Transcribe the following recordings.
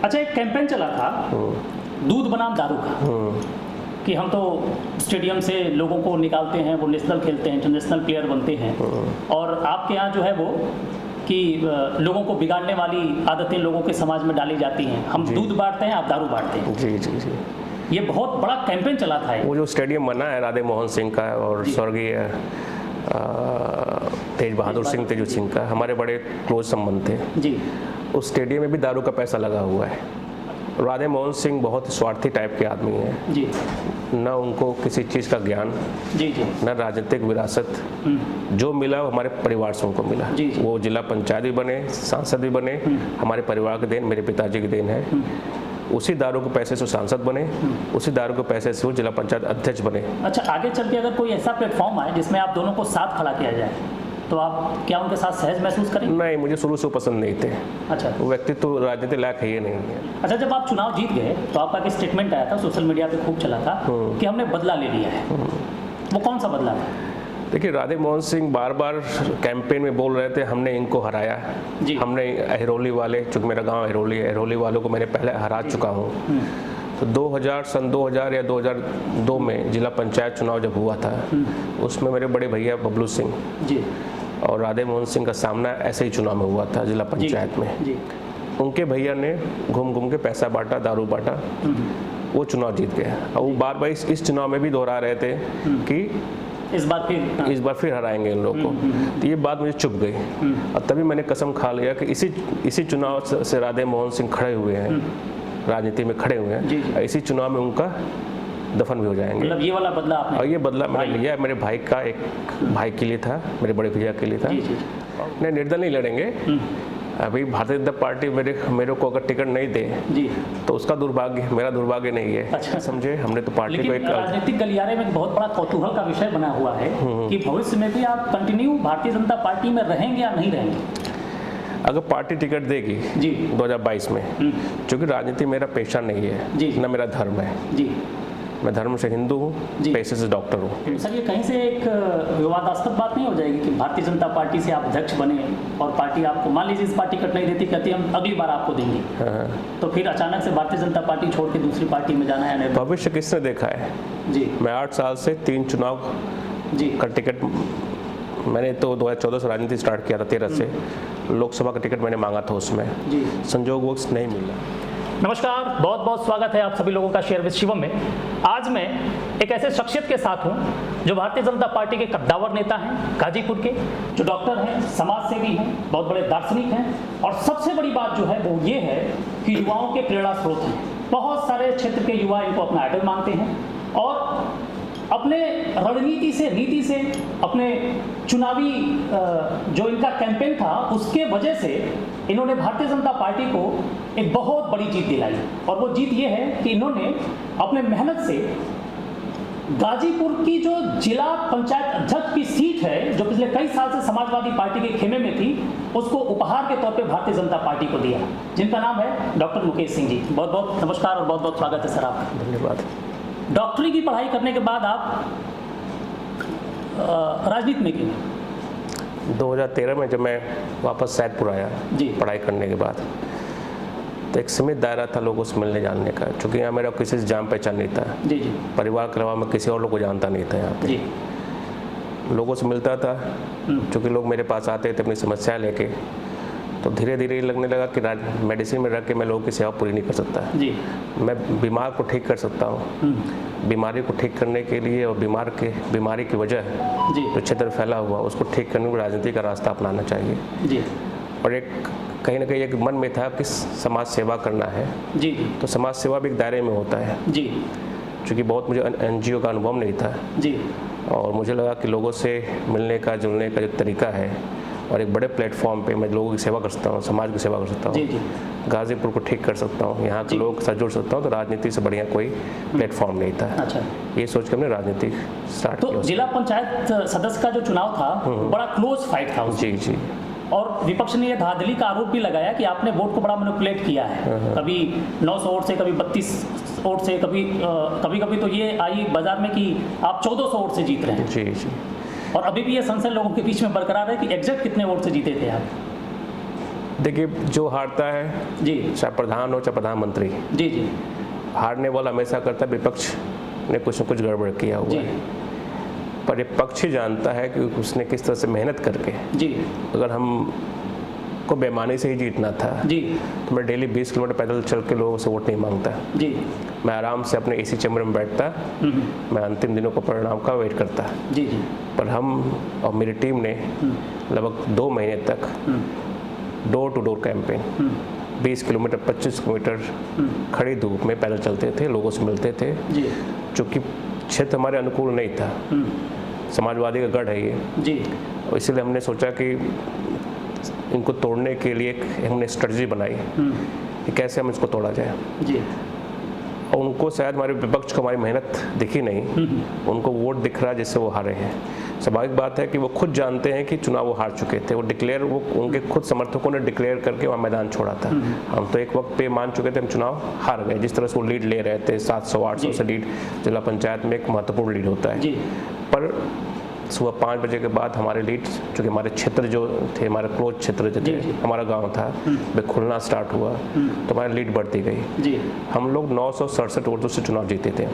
अच्छा, एक कैंपेन चला था दूध बनाम दारू का, कि हम तो स्टेडियम से लोगों को निकालते हैं, वो नेशनल खेलते हैं, इंटरनेशनल प्लेयर बनते हैं, और आपके यहाँ जो है वो कि लोगों को बिगाड़ने वाली आदतें लोगों के समाज में डाली जाती हैं। हम दूध बांटते हैं, आप दारू बांटते हैं। जी जी जी, ये बहुत बड़ा कैंपेन चला था। वो जो स्टेडियम बना है राधे मोहन सिंह का और स्वर्गीय तेज बहादुर सिंह, तेजू सिंह का, हमारे बड़े क्लोज संबंध थे जी। उस स्टेडियम में भी दारू का पैसा लगा हुआ है। राधे मोहन सिंह बहुत स्वार्थी टाइप के आदमी हैं जी। न उनको किसी चीज़ का ज्ञान, जी जी, न राजनीतिक विरासत। जो मिला वो हमारे परिवार से उनको मिला। जी जी। वो जिला पंचायत भी बने, सांसद भी बने, हमारे परिवार के देन, मेरे पिताजी की देन है। उसी दारू के पैसे से सांसद बने, उसी दारू के पैसे से वो जिला पंचायत अध्यक्ष बने। अच्छा, आगे चल के अगर कोई ऐसा प्लेटफॉर्म आए जिसमें आप दोनों को साथ खड़ा किया जाए, तो आप क्या उनके साथ सहज महसूस करेंगे? नहीं, मुझे शुरू से पसंद नहीं थे। अच्छा, वो व्यक्ति तो राजनीति लायक है ही नहीं है। अच्छा, जब आप चुनाव जीत गए तो आपका एक स्टेटमेंट आया था, सोशल मीडिया पे खूब चला था कि हमने बदला ले लिया है। वो कौन सा बदला था? देखिए, राधे मोहन सिंह बार बार कैंपेन में बोल रहे थे हमने इनको हराया, हमने अहरोली वाले, चूँकि मेरा गांव अहरोली है, अहरोली वालों को मैंने पहले हरा चुका हूँ। तो सन 2000 या 2002 में जिला पंचायत चुनाव जब हुआ था, उसमें मेरे बड़े भैया बबलू सिंह जी और राधे मोहन सिंह का सामना ऐसे ही चुनाव में हुआ था जिला पंचायत में। जी। उनके भैया ने घूम घूम के पैसा बांटा, दारू बांटा, वो चुनाव जीत गया। और वो बार बार इस चुनाव में भी दोहरा रहे थे कि इस बार फिर हराएंगे इन लोगों को। तो ये बात मुझे चुभ गई और तभी मैंने कसम खा लिया कि इसी चुनाव से राधे मोहन सिंह खड़े हुए हैं, राजनीति में खड़े हुए हैं, इसी चुनाव में उनका दफन भी हो जाएंगे। मतलब ये वाला बदला आपने? और ये बदला मैंने लिया, मेरे भाई का, एक भाई के लिए था, मेरे बड़े भैया के लिए था। नहीं, निर्दल नहीं लड़ेंगे। अभी भारतीय जनता पार्टी मेरे को अगर टिकट नहीं दे जी तो उसका दुर्भाग्य, मेरा दुर्भाग्य नहीं है। अच्छा, समझे? हमने तो पार्टी को एक राजनीतिक गलियारे में एक बहुत बड़ा कौतूहल का विषय बना हुआ है कि भविष्य में भी आप कंटिन्यू भारतीय जनता पार्टी में रहेंगे या नहीं रहेंगे? अगर पार्टी टिकट देगी जी 2022 में, क्योंकि राजनीति मेरा पेशा नहीं है जी, न मेरा धर्म है जी। मैं धर्म से हिंदू हूँ, पेशे से डॉक्टर हूँ। सर, ये कहीं से एक विवादास्पद बात नहीं हो जाएगी कि भारतीय जनता पार्टी से आप अध्यक्ष बने और पार्टी आपको, मान लीजिए इस पार्टी टिकट नहीं देती, कहती हम अगली बार आपको देंगे, तो फिर अचानक से भारतीय जनता पार्टी छोड़ के दूसरी पार्टी में जाना है? भविष्य किसने देखा है जी? मैं 8 साल से 3 चुनाव जी का टिकट, मैंने तो 2014 से राजनीति स्टार्ट किया था, 13 से लोकसभा का टिकट मैंने मांगा था, उसमें जी संजोगवश नहीं मिला। नमस्कार, बहुत बहुत स्वागत है आप सभी लोगों का शेयर विद शिवम में। आज मैं एक ऐसे शख्सियत के साथ हूं जो भारतीय जनता पार्टी के कद्दावर नेता हैं, गाजीपुर के, जो डॉक्टर हैं, समाज सेवी हैं, बहुत बड़े दार्शनिक हैं, और सबसे बड़ी बात जो है वो ये है कि युवाओं के प्रेरणा स्रोत हैं। बहुत सारे क्षेत्र के युवा इनको अपना आइडल मानते हैं और अपने रणनीति से, नीति से, अपने चुनावी जो इनका कैंपेन था उसके वजह से इन्होंने भारतीय जनता पार्टी को एक बहुत बड़ी जीत दिलाई। और वो जीत ये है कि इन्होंने अपने मेहनत से गाजीपुर की जो जिला पंचायत अध्यक्ष की सीट है, जो पिछले कई साल से समाजवादी पार्टी के खेमे में थी, उसको उपहार के तौर पे भारतीय जनता पार्टी को दिया, जिनका नाम है डॉक्टर मुकेश सिंह जी। बहुत बहुत नमस्कार और बहुत बहुत स्वागत है सर आपका। धन्यवाद। डॉक्टरी की पढ़ाई करने के बाद आप राजनीति में क्यों? 2013 में जब मैं वापस सैदपुर आया जी, पढ़ाई करने के बाद, तो एक सीमित दायरा था लोगों से मिलने जानने का, क्योंकि यहाँ मेरा किसी से जान पहचान नहीं था। जी जी। परिवार के अलावा मैं किसी और लोग को जानता नहीं था। यहाँ पे जी, लोगों से मिलता था, क्योंकि लोग मेरे पास आते थे अपनी समस्या लेके, तो धीरे धीरे ये लगने लगा कि मेडिसिन में रख के मैं लोगों की सेवा पूरी नहीं कर सकता जी। मैं बीमार को ठीक कर सकता हूँ। बीमारी को ठीक करने के लिए और बीमारी की वजह जो क्षेत्र फैला हुआ उसको ठीक करने के लिए राजनीति का रास्ता अपनाना चाहिए जी। और एक कहीं ना कहीं एक मन में था कि समाज सेवा करना है जी। तो समाज सेवा भी एक दायरे में होता है जी। क्योंकि बहुत मुझे NGO का अनुभव नहीं था जी। और मुझे लगा कि लोगों से मिलने का जुड़ने का जो तरीका है और एक बड़े प्लेटफॉर्म पे मैं लोगों की सेवा कर सकता हूँ, समाज की सेवा कर सकता हूँ, गाजीपुर को ठीक कर सकता हूँ, यहाँ के लोग साथ जुड़ सकता हूँ, तो राजनीति से बढ़िया कोई प्लेटफॉर्म नहीं था। अच्छा, ये सोच के हमने राजनीति स्टार्ट किया। तो जिला पंचायत सदस्य का जो चुनाव था बड़ा क्लोज फाइट था जी जी। और विपक्ष ने यह धांधली का आरोप भी लगाया कि आपने वोट को बड़ा मैनिपुलेट किया है, कभी 900 वोट से, कभी 32 वोट से, कभी तो ये आई बाजार में कि आप 1400 वोट से जीत रहे हैं। जी जी। और अभी भी ये संशय लोगों के बीच में बरकरार है कि एग्जैक्ट कितने वोट से जीते थे आप? देखिए, जो हारता है जी चाहे प्रधान हो चाहे प्रधानमंत्री, जी जी हारने वाला हमेशा करता है विपक्ष ने कुछ न कुछ गड़बड़ किया हुआ जी है। पर ये पक्ष ही जानता है कि उसने किस तरह से मेहनत करके, जी अगर हम को बेईमानी से ही जीतना था जी तो मैं डेली 20 किलोमीटर पैदल चल के लोगों से वोट नहीं मांगता। जी मैं आराम से अपने एसी चैम्बर में बैठता, मैं अंतिम दिनों को परिणाम का वेट करता। जी जी पर हम और मेरी टीम ने लगभग 2 महीने तक door to door campaign 20 kilometre 25 kilometre खड़ी धूप में पैदल चलते थे, लोगों से मिलते थे। जी चूँकि क्षेत्र हमारे अनुकूल नहीं था, समाजवादी का गढ़ है ये, जी और इसलिए हमने सोचा कि इनको तोड़ने के लिए हमने स्ट्रेटजी बनाई कि कैसे हम इसको तोड़ा जाए। जी और उनको शायद हमारे विपक्ष को हमारी मेहनत दिखी नहीं, उनको वोट दिख रहा है जिससे वो हारे हैं। स्वाभाविक बात है कि वो खुद जानते हैं कि चुनाव वो हार चुके थे, वो उनके खुद समर्थकों ने डिक्लेयर करके वहाँ मैदान छोड़ा था। हम तो एक वक्त पे मान चुके थे हम चुनाव हार गए, जिस तरह से वो लीड ले रहे थे 700-800 से लीड, जिला पंचायत में एक महत्वपूर्ण लीड होता है। जी पर सुबह 5 बजे के बाद हमारे लीड, चूँकि हमारे क्षेत्र जो थे, हमारे क्लोज क्षेत्र जो थे, हमारा गांव था, वे खुलना स्टार्ट हुआ तो हमारी लीड बढ़ती गई। जी हम लोग 967 वोटों से चुनाव जीते थे।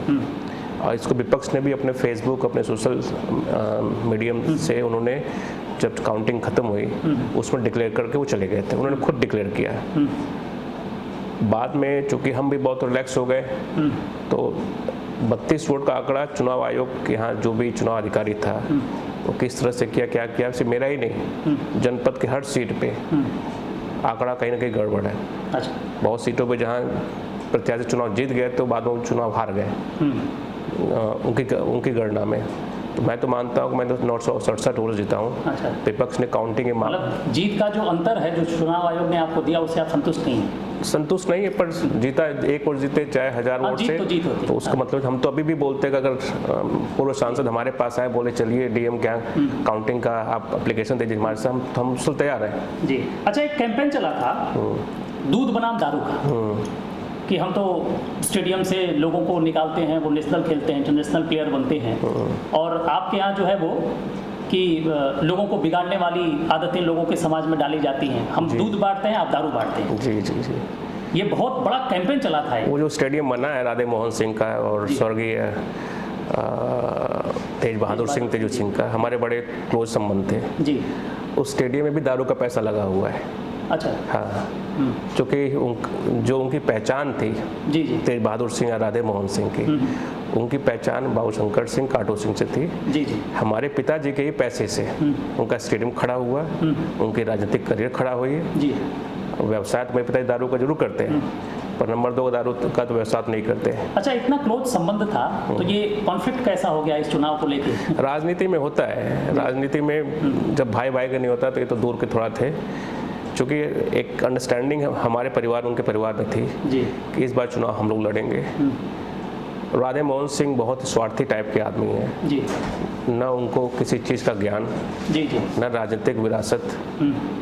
और इसको विपक्ष ने भी अपने फेसबुक, अपने सोशल मीडियम से उन्होंने, जब काउंटिंग खत्म हुई उसमें डिक्लेयर करके वो चले गए थे, उन्होंने खुद डिक्लेयर किया। बाद में चूँकि हम भी बहुत रिलैक्स हो गए तो 32 वोट का आंकड़ा चुनाव आयोग के यहाँ जो भी चुनाव अधिकारी था वो किस तरह से किया, क्या किया, सिर्फ मेरा ही नहीं, जनपद के हर सीट पे आंकड़ा कहीं ना कहीं गड़बड़ है। अच्छा बहुत सीटों पे जहाँ प्रत्याशी चुनाव जीत गए तो बाद में चुनाव हार गए उनकी गणना में। तो मैं तो मानता हूँ कि मैं तो 967 वोट जीता हूँ। अच्छा विपक्ष ने काउंटिंग मतलब जीत का जो अंतर है जो चुनाव आयोग ने आपको दिया उससे आप संतुष्ट नहीं हैं? संतुष्ट नहीं है, पर जीता एक वोट जीते चाहे 1000 वोट से, तो उसका मतलब हम तो अभी भी बोलते हैं कि अगर पूर्व सांसद हमारे पास आए, बोले चलिए डीएम क्या काउंटिंग का आप एप्लीकेशन दे दीजिए हमारे साथ, तो हम उससे तैयार हैं जी। अच्छा, एक कैंपेन चला था दूध बनाम दारू का, कि हम तो स्टेडियम से लोगों को निकालते हैं, वो नेशनल खेलते हैं, इंटरनेशनल प्लेयर बनते हैं, और आपके यहाँ जो है वो कि लोगों को बिगाड़ने वाली आदतें लोगों के समाज में डाली जाती हैं, हम दूध बांटते हैं आप दारू बांटते हैं। जी जी जी, ये बहुत बड़ा कैंपेन चला था। वो जो स्टेडियम बना है राधे मोहन सिंह का और स्वर्गीय तेज बहादुर सिंह तेजू सिंह का, हमारे बड़े क्लोज संबंध थे जी। उस स्टेडियम में भी दारू का पैसा लगा हुआ है। अच्छा हाँ, क्योंकि जो उनकी पहचान थी जी जी तेज बहादुर सिंह और राधे मोहन सिंह की, उनकी पहचान बाबू शंकर सिंह काटो सिंह से थी। जी जी हमारे पिताजी के ही पैसे से उनका स्टेडियम खड़ा हुआ, उनकी राजनीतिक करियर खड़ा हुई जी। व्यवसाय तो मेरे पिताजी दारू का जरूर करते हैं, पर नंबर 2 दारू का तो व्यवसाय नहीं करते। अच्छा, इतना क्लोज संबंध था तो ये कॉन्फ्लिक्ट कैसा हो गया इस चुनाव को लेकर? राजनीति में होता है, राजनीति में जब भाई भाई का नहीं होता तो ये तो दूर के थोड़ा थे, क्योंकि एक अंडरस्टैंडिंग हमारे परिवार उनके परिवार में थी जी कि इस बार चुनाव हम लोग लड़ेंगे। राधे मोहन सिंह बहुत स्वार्थी टाइप के आदमी हैं जी। न उनको किसी चीज़ का ज्ञान, जी जी न राजनीतिक विरासत,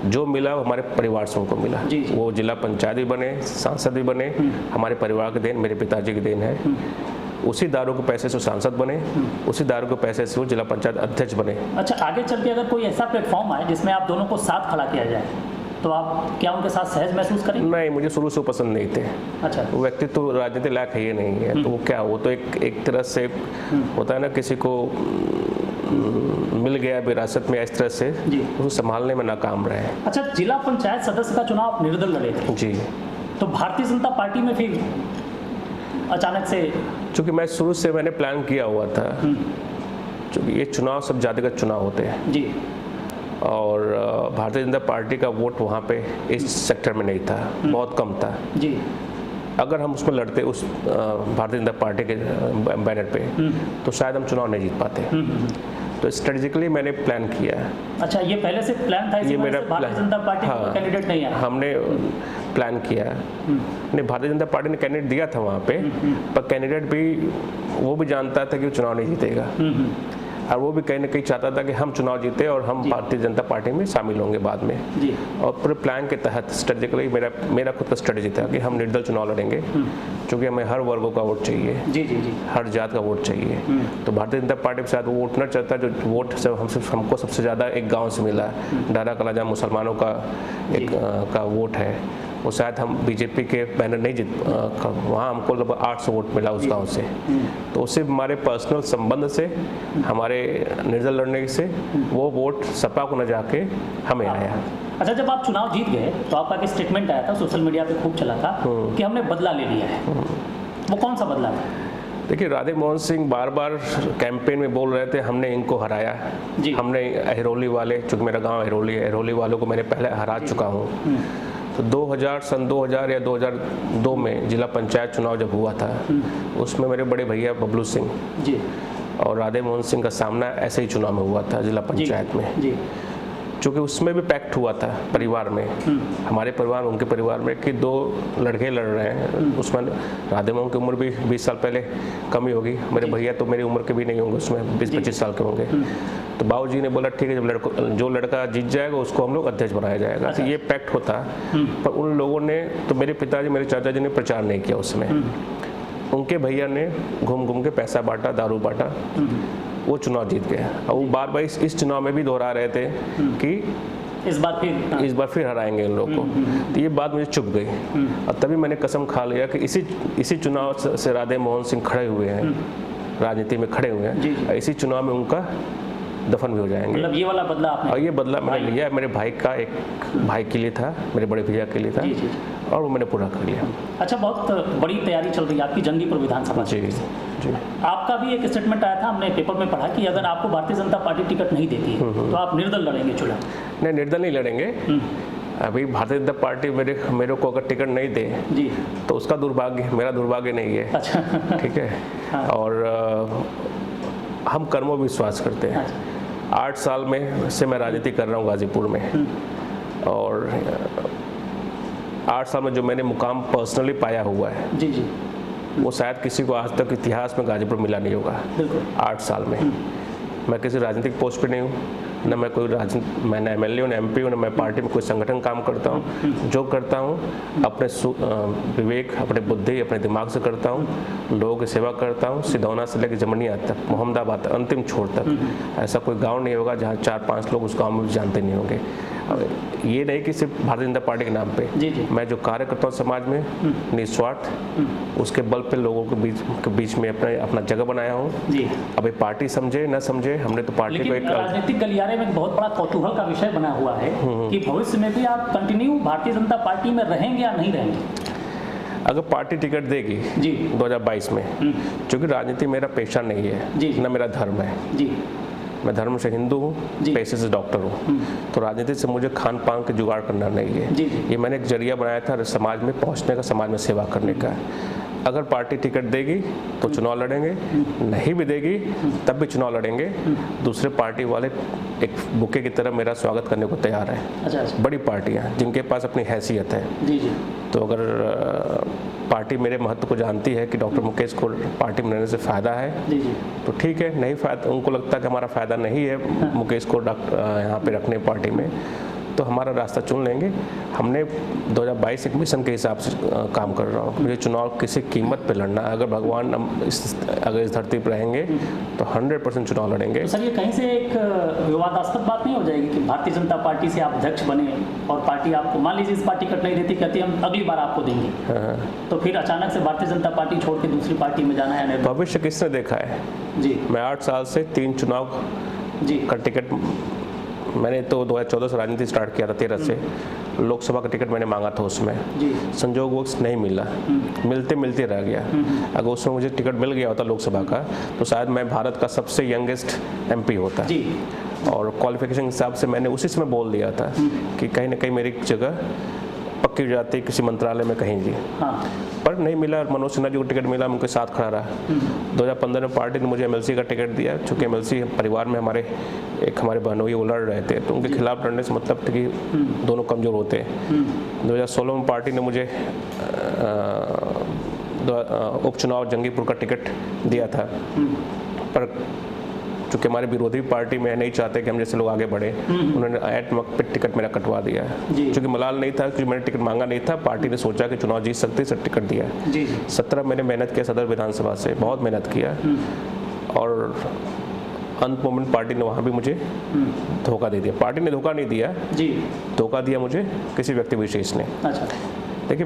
जो मिला वो हमारे परिवार से उनको मिला। जी, जी। वो जिला पंचायत भी बने, सांसद भी बने, हमारे परिवार की देन, मेरे पिताजी की देन है। उसी दारू के पैसे से सांसद बने, उसी दारू के पैसे से वो जिला पंचायत अध्यक्ष बने। अच्छा, आगे चल के अगर कोई ऐसा प्लेटफॉर्म आए जिसमें आप दोनों को साथ खड़ा किया जाए तो आप क्या उनके साथ सहज महसूस करेंगे? नहीं, मुझे शुरू से पसंद नहीं थे। अच्छा। वो व्यक्ति तो राजनीति लायक है, ये नहीं है, तो वो क्या, वो तो एक तरह से होता है ना, किसी को मिल गया विरासत में इस तरह से, उसको संभालने में नाकाम रहे। अच्छा, जिला पंचायत सदस्य का चुनाव आप निर्दल लड़े थे जी, तो भारतीय जनता पार्टी में फिर अचानक से? चूँकि मैं शुरू से मैंने प्लान किया हुआ था, चूँकि ये चुनाव सब जातिगत चुनाव होते हैं जी, और भारतीय जनता पार्टी का वोट वहाँ पे इस सेक्टर में नहीं था, बहुत कम था जी। अगर हम उसमें लड़ते उस भारतीय जनता पार्टी के बैनर पे तो शायद हम चुनाव नहीं जीत पाते। तो स्ट्रेटेजिकली मैंने प्लान किया। अच्छा, ये पहले से प्लान था? ये मेरा भारतीय जनता पार्टी का कैंडिडेट नहीं है? हमने प्लान किया, नहीं, भारतीय जनता पार्टी ने कैंडिडेट दिया था वहाँ पे, पर कैंडिडेट भी वो भी जानता था कि वो चुनाव नहीं जीतेगा। और वो भी कहीं ना कहीं चाहता था कि हम चुनाव जीते और हम भारतीय जनता पार्टी में शामिल होंगे बाद में। और पूरे प्लान के तहत स्ट्रेटेजिकली मेरा खुद का स्ट्रेटेजी था कि हम निर्दल चुनाव लड़ेंगे, क्योंकि हमें हर वर्गों का वोट चाहिए, हर जात का वोट चाहिए। तो भारतीय जनता पार्टी के साथ वो उठना चाहता है जो वोट हमको सबसे ज़्यादा एक गाँव से मिला, डारा कला, जहाँ मुसलमानों का का वोट है, वो शायद हम बीजेपी के बैनर नहीं जीत, वहाँ हमको लगभग 800 वोट मिला उस गांव से। तो उससे हमारे पर्सनल संबंध से, हमारे निर्दल लड़ने से वो वोट सपा को न जाके हमें आया। अच्छा, जब आप चुनाव जीत गए तो आपका एक स्टेटमेंट आया था, सोशल मीडिया पे खूब चला था कि हमने बदला ले लिया है। वो कौन सा बदला था? देखिए, राधे मोहन सिंह बार बार कैंपेन में बोल रहे थे हमने इनको हराया, हमने अहिरौली वाले, चूँकि मेरा गाँव अहिरौली वालों को मैंने पहले हरा चुका हूँ। तो 2000 या 2002 में जिला पंचायत चुनाव जब हुआ था, उसमें मेरे बड़े भैया बबलू सिंह और राधे मोहन सिंह का सामना ऐसे ही चुनाव में हुआ था जिला पंचायत में। क्योंकि उसमें भी पैक्ट हुआ था परिवार में, हमारे परिवार उनके परिवार में, कि दो लड़के लड़ रहे हैं। उसमें राधे मोहन की उम्र भी 20 साल पहले कम ही होगी, मेरे भैया तो मेरी उम्र के भी नहीं होंगे, उसमें 20-25 साल के होंगे। तो बाबूजी ने बोला ठीक है, जब जो लड़का जीत जाएगा उसको हम लोग अध्यक्ष बनाया जाएगा। तो ये पैक्ट होता, पर उन लोगों ने, तो मेरे पिताजी, मेरे चाचा जी ने प्रचार नहीं किया उसमें। उनके भैया ने घूम घूम के पैसा बांटा, दारू बांटा, वो चुनाव जीत गया। और वो बार बार इस चुनाव में भी दोहरा रहे थे कि इस बार फिर हराएंगे इन लोग को। तो ये बात मुझे चुभ गई, और तभी मैंने कसम खा लिया कि इसी चुनाव से राधे मोहन सिंह खड़े हुए हैं, राजनीति में खड़े हुए हैं, इसी चुनाव में उनका दफन भी हो जाएंगे। मतलब ये वाला बदला आपने? और ये बदला मैंने लिया, मेरे भाई का, एक भाई के लिए था, मेरे बड़े भैया के लिए था, और वो मैंने पूरा कर लिया। अच्छा, बहुत बड़ी तैयारी चल रही है आपकी जंगीपुर विधानसभा। जी। आपका भी एक स्टेटमेंट आया था, हमने पेपर में पढ़ा कि अगर आपको भारतीय जनता पार्टी टिकट नहीं देती है तो आप निर्दल लड़ेंगे चुनाव। नहीं, निर्दल नहीं लड़ेंगे। अभी भारतीय जनता पार्टी मेरे को अगर टिकट नहीं दे तो उसका दुर्भाग्य, मेरा दुर्भाग्य नहीं है। अच्छा। ठीक है। हाँ। और हम कर्मों विश्वास करते हैं। 8 साल में से मैं राजनीति कर रहा हूँ गाजीपुर में, और 8 साल में जो मैंने मुकाम पर्सनली पाया हुआ है, वो शायद किसी को आज तक इतिहास में गाजीपुर मिला नहीं होगा। 8 साल में मैं किसी राजनीतिक पोस्ट पे नहीं हूँ, न मैं कोई मैं न MLA हूँ, न MP हूँ, न मैं पार्टी में कोई संगठन काम करता हूँ। जो करता हूँ अपने विवेक, अपने बुद्धि, अपने दिमाग से करता हूँ। लोगों की सेवा करता हूँ, सिधौना से लेकर जमनिया तक, मोहम्मदाबाद तक, अंतिम छोर तक। ऐसा कोई गांव नहीं होगा जहाँ 4-5 लोग उस गांव में भी जानते नहीं होंगे। ये नहीं कि सिर्फ भारतीय जनता पार्टी के नाम पे, मैं जो कार्य करता हूँ समाज में निस्वार्थ, उसके बल पे लोगों के बीच में अपना जगह बनाया हूँ। अभी पार्टी समझे न समझे, हमने तो पार्टी को एक राजनीतिक गलियारे में बहुत बड़ा कौतूहल का विषय बना हुआ है कि भविष्य में भी आप कंटिन्यू भारतीय जनता पार्टी में रहेंगे या नहीं रहेंगे? अगर पार्टी टिकट देगी 2022 में, क्योंकि राजनीति मेरा पेशा नहीं है, न मेरा धर्म है। मैं धर्म से हिंदू हूँ, पेशे से डॉक्टर हूँ। तो राजनीति से मुझे खान पान के जुगाड़ करना नहीं है। ये मैंने एक जरिया बनाया था समाज में पहुँचने का, समाज में सेवा करने का। अगर पार्टी टिकट देगी तो चुनाव लड़ेंगे, नहीं भी देगी तब भी चुनाव लड़ेंगे। दूसरे पार्टी वाले एक बुके की तरह मेरा स्वागत करने को तैयार है। अच्छा। बड़ी पार्टियां जिनके पास अपनी हैसियत है। तो अगर पार्टी मेरे महत्व को जानती है कि डॉक्टर मुकेश को पार्टी में रहने से फ़ायदा है, तो ठीक है। नहीं फ़ायदा, उनको लगता है कि हमारा फ़ायदा नहीं है मुकेश को यहाँ पे रखने पार्टी में, तो हमारा रास्ता चुन लेंगे। हमने 2022 एक मिशन के हिसाब से काम कर रहा हूँ। मुझे चुनाव किसी कीमत पे लड़ना है। अगर भगवान अगर इस धरती पर रहेंगे तो 100% चुनाव लड़ेंगे। तो सर, ये कहीं से एक विवादास्पद बात नहीं हो जाएगी कि भारतीय जनता पार्टी से आप अध्यक्ष बने और पार्टी आपको, मान लीजिए इस पार्टी टिकट नहीं देती, कहती हम अगली बार आपको देंगे, तो फिर अचानक से भारतीय जनता पार्टी छोड़ के दूसरी पार्टी में जाना है? भविष्य किसने देखा है? मैं 8 साल से 3 चुनाव का टिकट, मैंने तो 2014 से राजनीति स्टार्ट किया था, 13 से। लोकसभा का टिकट मैंने मांगा था, उसमें संजोगवश नहीं मिला, मिलते रह गया। अगर उसमें मुझे टिकट मिल गया होता लोकसभा का, तो शायद मैं भारत का सबसे यंगेस्ट MP होता। और क्वालिफिकेशन के हिसाब से मैंने उसी समय बोल दिया था कि कहीं ना कहीं मेरी जगह पक्की हो जाती किसी मंत्रालय में कहीं भी। पर नहीं मिला। मनोज सिन्हा जी को टिकट मिला, उनके साथ खड़ा रहा। 2015 में पार्टी ने मुझे MLC का टिकट दिया, चूँकि MLC परिवार में हमारे बहनोई वो लड़ रहे थे, तो उनके खिलाफ लड़ने से मतलब था कि दोनों कमज़ोर होते हैं। 2016 में पार्टी ने मुझे उपचुनाव जंगीपुर का टिकट दिया था, पर चूँकि हमारे विरोधी पार्टी में नहीं चाहते कि हम जैसे लोग आगे बढ़े, उन्होंने ऐट वक्त पे टिकट मेरा कटवा दिया है। चूँकि मलाल नहीं था, क्योंकि मैंने टिकट मांगा नहीं था, पार्टी ने सोचा कि चुनाव जीत सकते सर टिकट दिया। 17 महीने मेहनत किया सदर विधानसभा से, बहुत मेहनत किया, और अंत मोमेंट पार्टी ने वहाँ भी मुझे धोखा दे दिया। पार्टी ने धोखा नहीं दिया जी, धोखा दिया मुझे किसी व्यक्ति विशेष ने। अच्छा, देखिए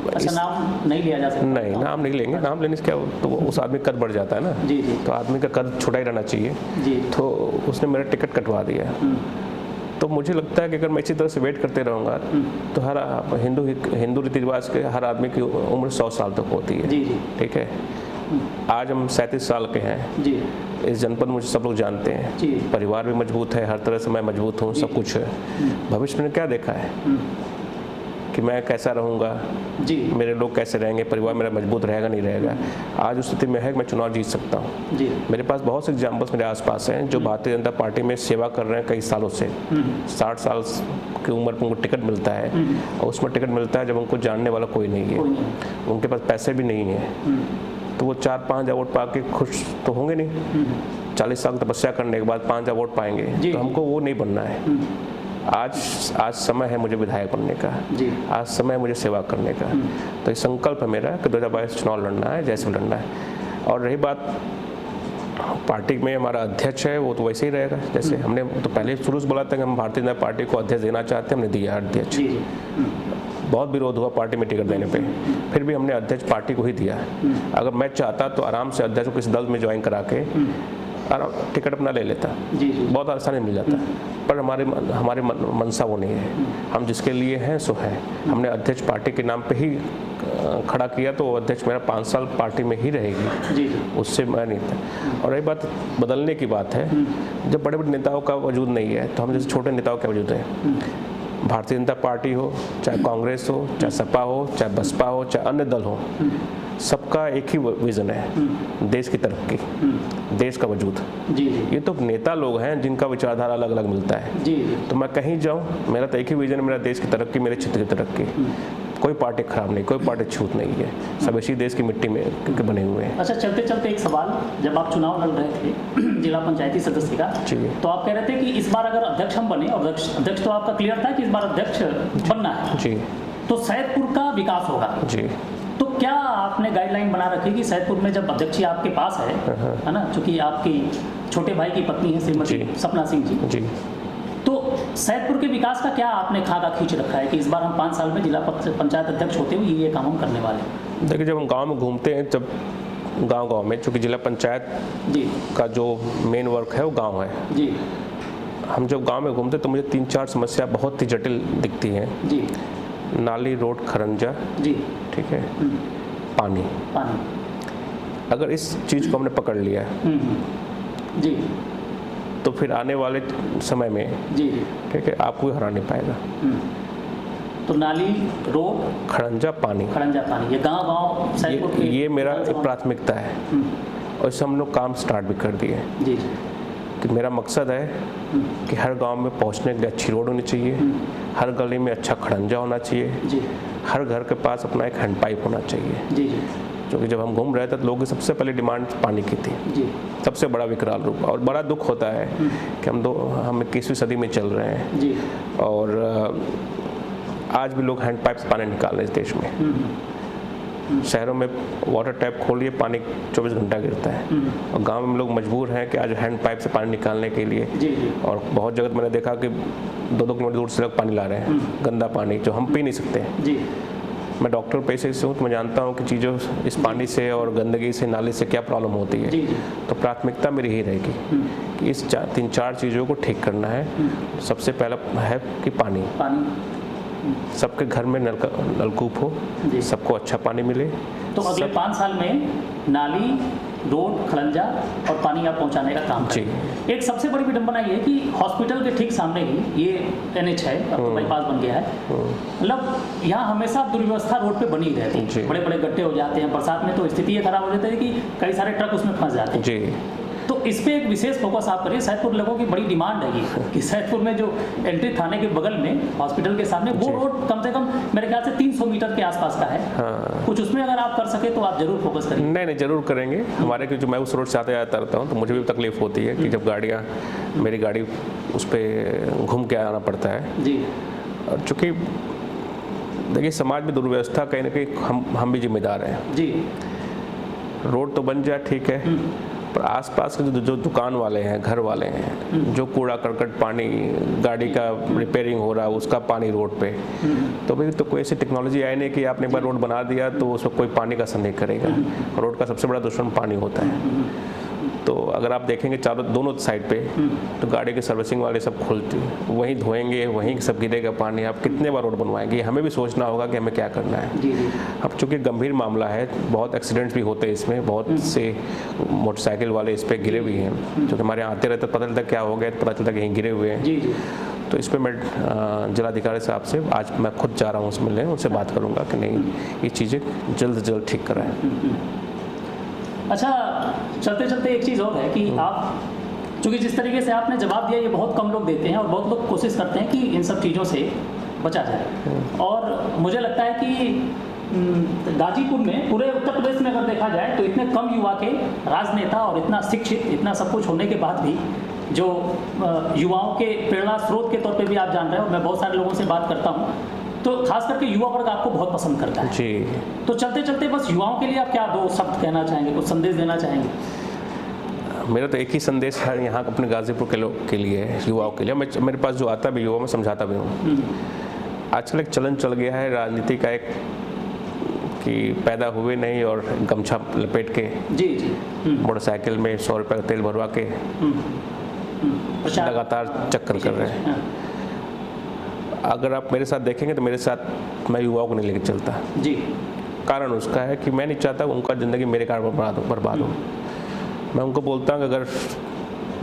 नाम नहीं लिया जा सकता? नहीं, नाम नहीं लेंगे, नाम लेने से क्या, तो उस आदमी का कद बढ़ जाता है ना जी, तो आदमी का कद छोटा ही रहना चाहिए जी। तो उसने मेरा टिकट कटवा दिया। तो मुझे लगता है कि अगर मैं इसी तरह से वेट करते रहूँगा तो हर हिंदू रीति रिवाज के हर आदमी की उम्र 100 साल तक होती है। ठीक है, आज हम 37 साल के हैं जी। इस जनपद मुझे सब लोग जानते हैं जी। परिवार भी मजबूत है, हर तरह से मैं मजबूत हूँ, सब कुछ है। भविष्य में क्या देखा है कि मैं कैसा रहूँगा जी, मेरे लोग कैसे रहेंगे, परिवार मेरा मजबूत रहेगा नहीं रहेगा। आज उस स्थिति में है कि मैं चुनाव जीत सकता हूँ जी। मेरे पास बहुत से एग्जाम्पल्स मेरे आसपास हैं जो भारतीय जनता पार्टी में सेवा कर रहे हैं कई सालों से। 60 साल की उम्र पर उनको टिकट मिलता है, और उसमें टिकट मिलता है जब उनको जानने वाला कोई नहीं है, उनके पास पैसे भी नहीं है, तो वो 4-5 हज़ार वोट पा के खुश तो होंगे नहीं। 40 साल तपस्या करने के बाद 5 हज़ार वोट पाएंगे, तो हमको वो नहीं बनना है। आज समय है मुझे विधायक बनने का जी। आज समय है मुझे सेवा करने का। तो ये संकल्प है मेरा कि 2022 चुनाव लड़ना है, जैसे लड़ना है। और रही बात पार्टी में हमारा अध्यक्ष है, वो तो वैसे ही रहेगा जैसे हमने तो पहले शुरू से बोला था कि हम भारतीय जनता पार्टी को अध्यक्ष देना चाहते हैं, हमने दिया अध्यक्ष। बहुत विरोध हुआ पार्टी में टिकट देने पे, फिर भी हमने अध्यक्ष पार्टी को ही दिया। अगर मैं चाहता तो आराम से अध्यक्ष को किसी दल में ज्वाइन करा के टिकट अपना ले लेता जी। बहुत आसानी मिल जाता, पर हमारे मनसा वो नहीं है। हम जिसके लिए हैं सो है। हमने अध्यक्ष पार्टी के नाम पे ही खड़ा किया, तो अध्यक्ष मेरा 5 साल पार्टी में ही रहेगी जी। उससे मैं नहीं था। और रही बात बदलने की बात है, जब बड़े बड़े नेताओं का वजूद नहीं है तो हम जैसे छोटे नेताओं का वजूद है। भारतीय जनता पार्टी हो, चाहे कांग्रेस हो, चाहे सपा हो, चाहे बसपा हो, चाहे अन्य दल हो, सबका एक ही विजन है, देश की तरक्की, देश का वजूद जी। ये तो नेता लोग हैं जिनका विचारधारा अलग अलग मिलता है जी। तो मैं कहीं जाऊं, मेरा तो एक ही विजन है, मेरा देश की तरक्की, मेरे क्षेत्र की तरक्की। कोई पार्टी खराब नहीं, कोई पार्टी छूट नहीं है, सब इसी देश की मिट्टी में बने हुए हैं। अच्छा, चलते चलते एक सवाल, जब आप चुनाव लड़ रहे थे जिला पंचायती सदस्य का, तो आप कह रहे थे कि इस बार अगर अध्यक्ष हम बने, और अध्यक्ष तो आपका क्लियर था कि इस बार अध्यक्ष बनना है जी, तो सैदपुर का विकास होगा जी। तो क्या आपने गाइडलाइन बना रखी कि सैदपुर में जब अध्यक्ष आपके पास है ना, चूंकि आपकी छोटे भाई की पत्नी है श्रीमती सपना सिंह जी, तो सैदपुर के विकास का क्या आपने खाका खींच रखा है कि इस बार हम 5 साल में जिला पंचायत अध्यक्ष होते हुए ये काम हम करने वाले हैं? देखिए, जब हम गांव में घूमते हैं, जब गांव में, चूँकि जिला पंचायत जी का जो मेन वर्क है वो गांव है जी। हम जब गांव में घूमते तो मुझे 3-4 समस्या बहुत ही जटिल दिखती हैं जी। नाली, रोड, खरंजा जी, ठीक है, पानी। अगर इस चीज़ को हमने पकड़ लिया जी, तो फिर आने वाले समय में जी, ठीक है, आपको हरा नहीं पाएगा। तो नाली, रोड, खरंजा पानी, ये गांव ये मेरा एक प्राथमिकता है, और इससे हम लोग काम स्टार्ट भी कर दिए जी। कि मेरा मकसद है कि हर गांव में पहुंचने के लिए अच्छी रोड होनी चाहिए, हर गली में अच्छा खड़ंजा होना चाहिए जी। हर घर के पास अपना एक हैंड पाइप होना चाहिए जी। क्योंकि जब हम घूम रहे थे तो लोगों की सबसे पहले डिमांड पानी की थी जी। सबसे बड़ा विकराल रूप, और बड़ा दुख होता है कि हम 21वीं सदी में चल रहे हैं जी। और आज भी लोग हैंड पाइप से पानी निकाल रहे हैं इस देश में। शहरों में वाटर टैप खोलिए, पानी 24 घंटा गिरता है, और गांव में लोग मजबूर हैं कि आज हैंड पाइप से पानी निकालने के लिए जी। और बहुत जगह मैंने देखा कि 2-2 किलोमीटर दूर से लोग पानी ला रहे हैं, गंदा पानी जो हम पी नहीं सकते जी। मैं डॉक्टर पेशे से हूँ, तो मैं जानता हूँ कि चीज़ों इस पानी से और गंदगी से, नाली से क्या प्रॉब्लम होती है जी। तो प्राथमिकता मेरी यही रहेगी कि इस 3-4 चीज़ों को ठीक करना है। सबसे पहला है कि पानी सबके घर में नलकूप हो, सबको अच्छा पानी मिले। तो अगले 5 साल में नाली, रोड, खड़ंजा और पानी आप पहुंचाने का काम करें। एक सबसे बड़ी विडंबना ये है कि हॉस्पिटल के ठीक सामने ही ये NH है, अब तो बाईपास बन गया है, मतलब यहाँ हमेशा दुर्व्यवस्था रोड पे बनी रहती है, बड़े बड़े गड्ढे हो जाते हैं, बरसात में तो स्थिति ये खराब हो जाती है कि कई सारे ट्रक उसमें फंस जाते हैं जी। तो इस पे एक विशेष फोकस आप करिए। सैदपुर लोगों की बड़ी डिमांड है कि सैदपुर में जो एंट्री थाने के बगल में हॉस्पिटल के सामने वो रोड कम से कम मेरे ख्याल से 300 मीटर के आसपास का है। हाँ। कुछ उसमें अगर आप कर सके तो आप जरूर फोकस करिए। नहीं जरूर करेंगे। हमारे जो मैं उस रोड से आते जाता रहता हूँ तो मुझे भी तकलीफ होती है कि जब गाड़ियाँ मेरी गाड़ी उस पर घूम के आना पड़ता है जी। और चूँकि देखिए समाज में दुर्व्यवस्था कहीं ना कहीं हम भी जिम्मेदार हैं जी। रोड तो बन जाए ठीक है, पर आसपास के जो दुकान वाले हैं, घर वाले हैं, जो कूड़ा करकट पानी गाड़ी का रिपेयरिंग हो रहा है उसका पानी रोड पे, तो भाई तो कोई ऐसी टेक्नोलॉजी आई नहीं कि आपने एक बार रोड बना दिया तो उसमें कोई पानी का असर नहीं करेगा। रोड का सबसे बड़ा दुश्मन पानी होता है। तो अगर आप देखेंगे दोनों साइड पे तो गाड़ी के सर्विसिंग वाले सब खुलते वहीं धोएंगे, वहीं सब गिरेगा पानी। आप कितने बार रोड बनवाएंगे? हमें भी सोचना होगा कि हमें क्या करना है। जी। अब चूंकि गंभीर मामला है, बहुत एक्सीडेंट्स भी होते हैं इसमें, बहुत से मोटरसाइकिल वाले इस पर गिरे हुए हैं। क्योंकि हमारे यहाँ आते रहते पता चलता क्या हो गया, पता चलता कहीं गिरे हुए हैं। जी जी। तो इस पर मैं जिलाधिकारी साहब से आज मैं खुद जा रहा हूँ उसमें मिलने, उनसे बात करूँगा कि नहीं ये चीज़ें जल्द से जल्द ठीक कराएं। अच्छा, चलते चलते एक चीज़ और है कि आप चूँकि जिस तरीके से आपने जवाब दिया ये बहुत कम लोग देते हैं और बहुत लोग कोशिश करते हैं कि इन सब चीज़ों से बचा जाए। और मुझे लगता है कि गाजीपुर में पूरे उत्तर प्रदेश में अगर देखा जाए तो इतने कम युवा के राजनेता और इतना शिक्षित, इतना सब कुछ होने के बाद भी जो युवाओं के प्रेरणा स्रोत के तौर पे भी आप जान रहे हो, मैं बहुत सारे लोगों से बात करता हूँ तो खास करके युवा वर्ग आपको बहुत पसंद करता है। जी। तो चलते चलते बस युवाओं के लिए आप क्या दो शब्द कहना चाहेंगे, कुछ संदेश देना चाहेंगे? मेरा तो एक ही संदेश है यहाँ अपने गाजीपुर के लोग के लिए, युवाओं के लिए। मेरे पास जो आता भी युवा मैं समझाता भी हूँ। आजकल एक चलन चल गया है राजनीति का एक कि पैदा हुए नहीं और गमछा लपेट के जी जी मोटरसाइकिल में 100 रुपये का तेल भरवा के लगातार चक्कर कर रहे हैं। अगर आप मेरे साथ देखेंगे तो मेरे साथ मैं युवाओं को नहीं लेकर चलता जी। कारण उसका है कि मैं नहीं चाहता उनका ज़िंदगी मेरे कारण बर्बाद हो। मैं उनको बोलता हूँ कि अगर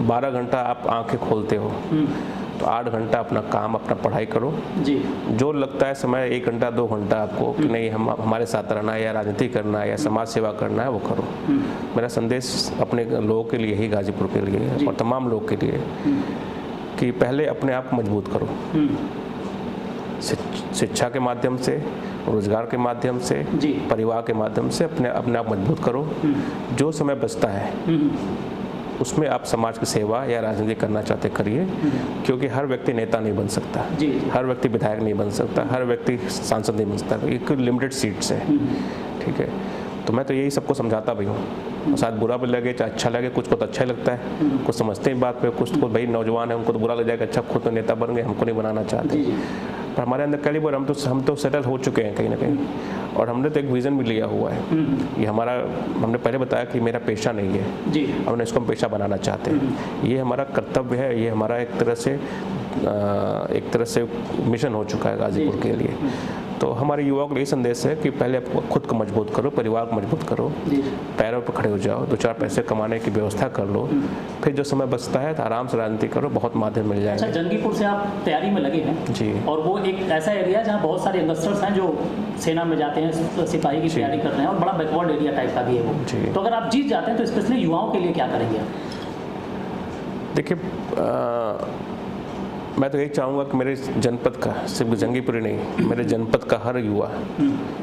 12 घंटा आप आंखें खोलते हो तो 8 घंटा अपना काम, अपना पढ़ाई करो जी। जो लगता है समय 1 घंटा 2 घंटा आपको कि नहीं हम हमारे साथ रहना है या राजनीति करना है या समाज सेवा करना है वो करो। मेरा संदेश अपने लोगों के लिए ही, गाजीपुर के लिए और तमाम लोग के लिए कि पहले अपने आप को मजबूत करो, शिक्षा के माध्यम से, रोजगार के माध्यम से, परिवार के माध्यम से अपने आप मजबूत करो। जो समय बचता है उसमें आप समाज की सेवा या राजनीति करना चाहते करिए, क्योंकि हर व्यक्ति नेता नहीं बन सकता, हर व्यक्ति विधायक नहीं बन सकता, हर व्यक्ति सांसद नहीं बन सकता। एक लिमिटेड सीट्स है, ठीक है। तो मैं तो यही सबको समझाता भी हूँ। शायद बुरा भी लगे चाहे अच्छा लगे, कुछ को तो अच्छा ही लगता है, कुछ समझते हैं बात पे, कुछ को भाई नौजवान है उनको तो बुरा लग जाएगा, अच्छा खुद तो नेता बन गए, हमको नहीं बनाना चाहते। पर हमारे अंदर कैलिबर हम तो सेटल हो चुके हैं कहीं ना कहीं, और हमने तो एक विज़न भी लिया हुआ है। ये हमारा, हमने पहले बताया कि मेरा पेशा नहीं है जी, हमने इसको हम पेशा बनाना चाहते हैं। ये हमारा कर्तव्य है, ये हमारा एक तरह से मिशन हो चुका है गाजीपुर के लिए। तो हमारे युवाओं को यही संदेश है कि पहले आप खुद को मजबूत करो, परिवार को मजबूत करो, पैरों पर खड़े हो जाओ, 2-4 पैसे कमाने की व्यवस्था कर लो, फिर जो समय बचता है तो आराम से राजनीति करो, बहुत माध्यम मिल जाएगा। अच्छा, जंगीपुर से आप तैयारी में लगे हैं जी, और वो एक ऐसा एरिया है जहाँ बहुत सारे यंगस्टर्स हैं जो सेना में जाते हैं, सिपाही की तैयारी कर रहे हैं, और बड़ा बैकवर्ड एरिया टाइप का भी है वो। तो अगर आप जीत जाते हैं तो स्पेशली युवाओं के लिए क्या करेंगे? देखिए, मैं तो यही चाहूँगा कि मेरे जनपद का, सिर्फ जंगीपुर नहीं, मेरे जनपद का हर युवा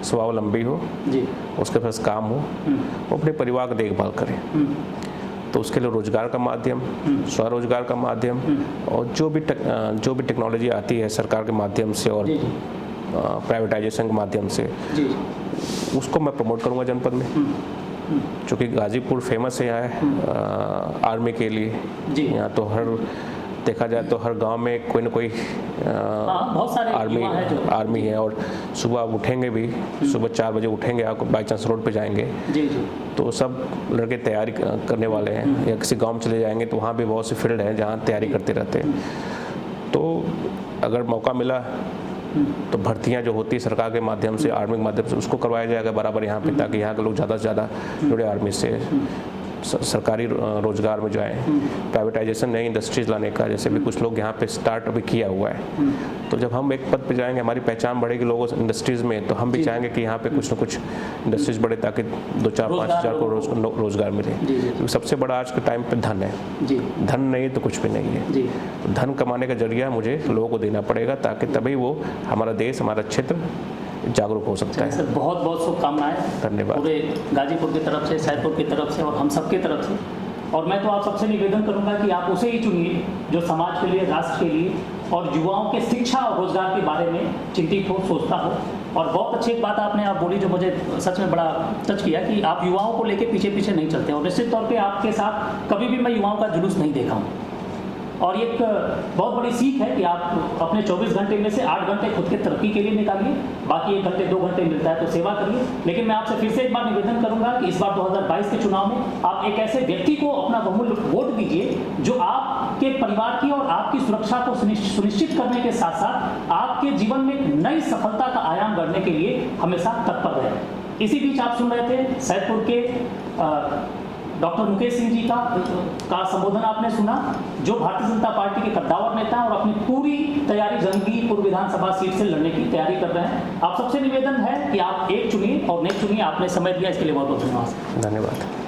स्वावलंबी हो जी, उसके पास काम हो, वो अपने परिवार का देखभाल करे। तो उसके लिए रोजगार का माध्यम, स्वरोजगार का माध्यम, और जो भी टेक्नोलॉजी आती है सरकार के माध्यम से और प्राइवेटाइजेशन के माध्यम से, उसको मैं प्रमोट करूँगा जनपद में। चूँकि गाजीपुर फेमस है यहाँ आर्मी के लिए, यहाँ तो देखा जाए तो हर गांव में कोई ना कोई बहुत सारे आर्मी है, और सुबह उठेंगे भी, सुबह 4 बजे उठेंगे, आपको बाई चांस रोड पे जाएंगे जी, तो सब लड़के तैयारी करने वाले हैं, या किसी गांव में चले जाएंगे तो वहाँ भी बहुत सी फील्ड हैं जहाँ तैयारी करते रहते हैं। तो अगर मौका मिला तो भर्तियाँ जो होती है सरकार के माध्यम से, आर्मी के माध्यम से, उसको करवाया जाएगा बराबर यहाँ पे, ताकि यहाँ के लोग ज़्यादा से ज़्यादा जुड़े आर्मी से। सरकारी रोजगार में जाएं, प्राइवेटाइजेशन, नई इंडस्ट्रीज लाने का, जैसे भी कुछ लोग यहाँ पे स्टार्ट अभी किया हुआ है। तो जब हम एक पद पे जाएंगे, हमारी पहचान बढ़ेगी लोगों इंडस्ट्रीज़ में, तो हम भी चाहेंगे कि यहाँ पे कुछ ना कुछ इंडस्ट्रीज बढ़े ताकि 2-4-5 हज़ार को रोजगार मिले। क्योंकि सबसे बड़ा आज के टाइम पे धन है, धन नहीं तो कुछ भी नहीं है। तो धन कमाने का जरिया मुझे लोगों को देना पड़ेगा, ताकि तभी वो हमारा देश, हमारा क्षेत्र जागरूक हो सकता है। सर बहुत बहुत शुभकामनाएं, धन्यवाद। पूरे गाजीपुर की तरफ से, सैदपुर की तरफ से और हम सब की तरफ से। और मैं तो आप सबसे निवेदन करूंगा कि आप उसे ही चुनिए जो समाज के लिए, राष्ट्र के लिए और युवाओं के शिक्षा और रोजगार के बारे में चिंतित हो, सोचता हो। और बहुत अच्छी एक बात आपने बोली जो मुझे सच में बड़ा टच किया कि आप युवाओं को लेके पीछे पीछे नहीं चलते। और निश्चित तौर पे आपके साथ कभी भी मैं युवाओं का जुलूस नहीं देखा हूँ। और एक बहुत बड़ी सीख है कि आप अपने 24 घंटे में से 8 घंटे खुद के तरक्की के लिए निकालिए, बाकी 1 घंटे 2 घंटे मिलता है तो सेवा करिए। लेकिन मैं आपसे फिर से एक बार निवेदन करूंगा कि इस बार 2022 के चुनाव में आप एक ऐसे व्यक्ति को अपना बहुमूल्य वोट दीजिए जो आपके परिवार की और आपकी सुरक्षा को सुनिश्चित करने के साथ साथ आपके जीवन में एक नई सफलता का आयाम गढ़ने के लिए हमेशा तत्पर रहे। इसी बीच आप सुन रहे थे सैदपुर के डॉक्टर मुकेश सिंह जी का संबोधन आपने सुना, जो भारतीय जनता पार्टी के कद्दावर नेता हैं और अपनी पूरी तैयारी जंगीपुर विधानसभा सीट से लड़ने की तैयारी कर रहे हैं। आप सबसे निवेदन है कि आप एक चुनिए और नेक चुनिए। आपने समय दिया, इसके लिए बहुत बहुत धन्यवाद। धन्यवाद।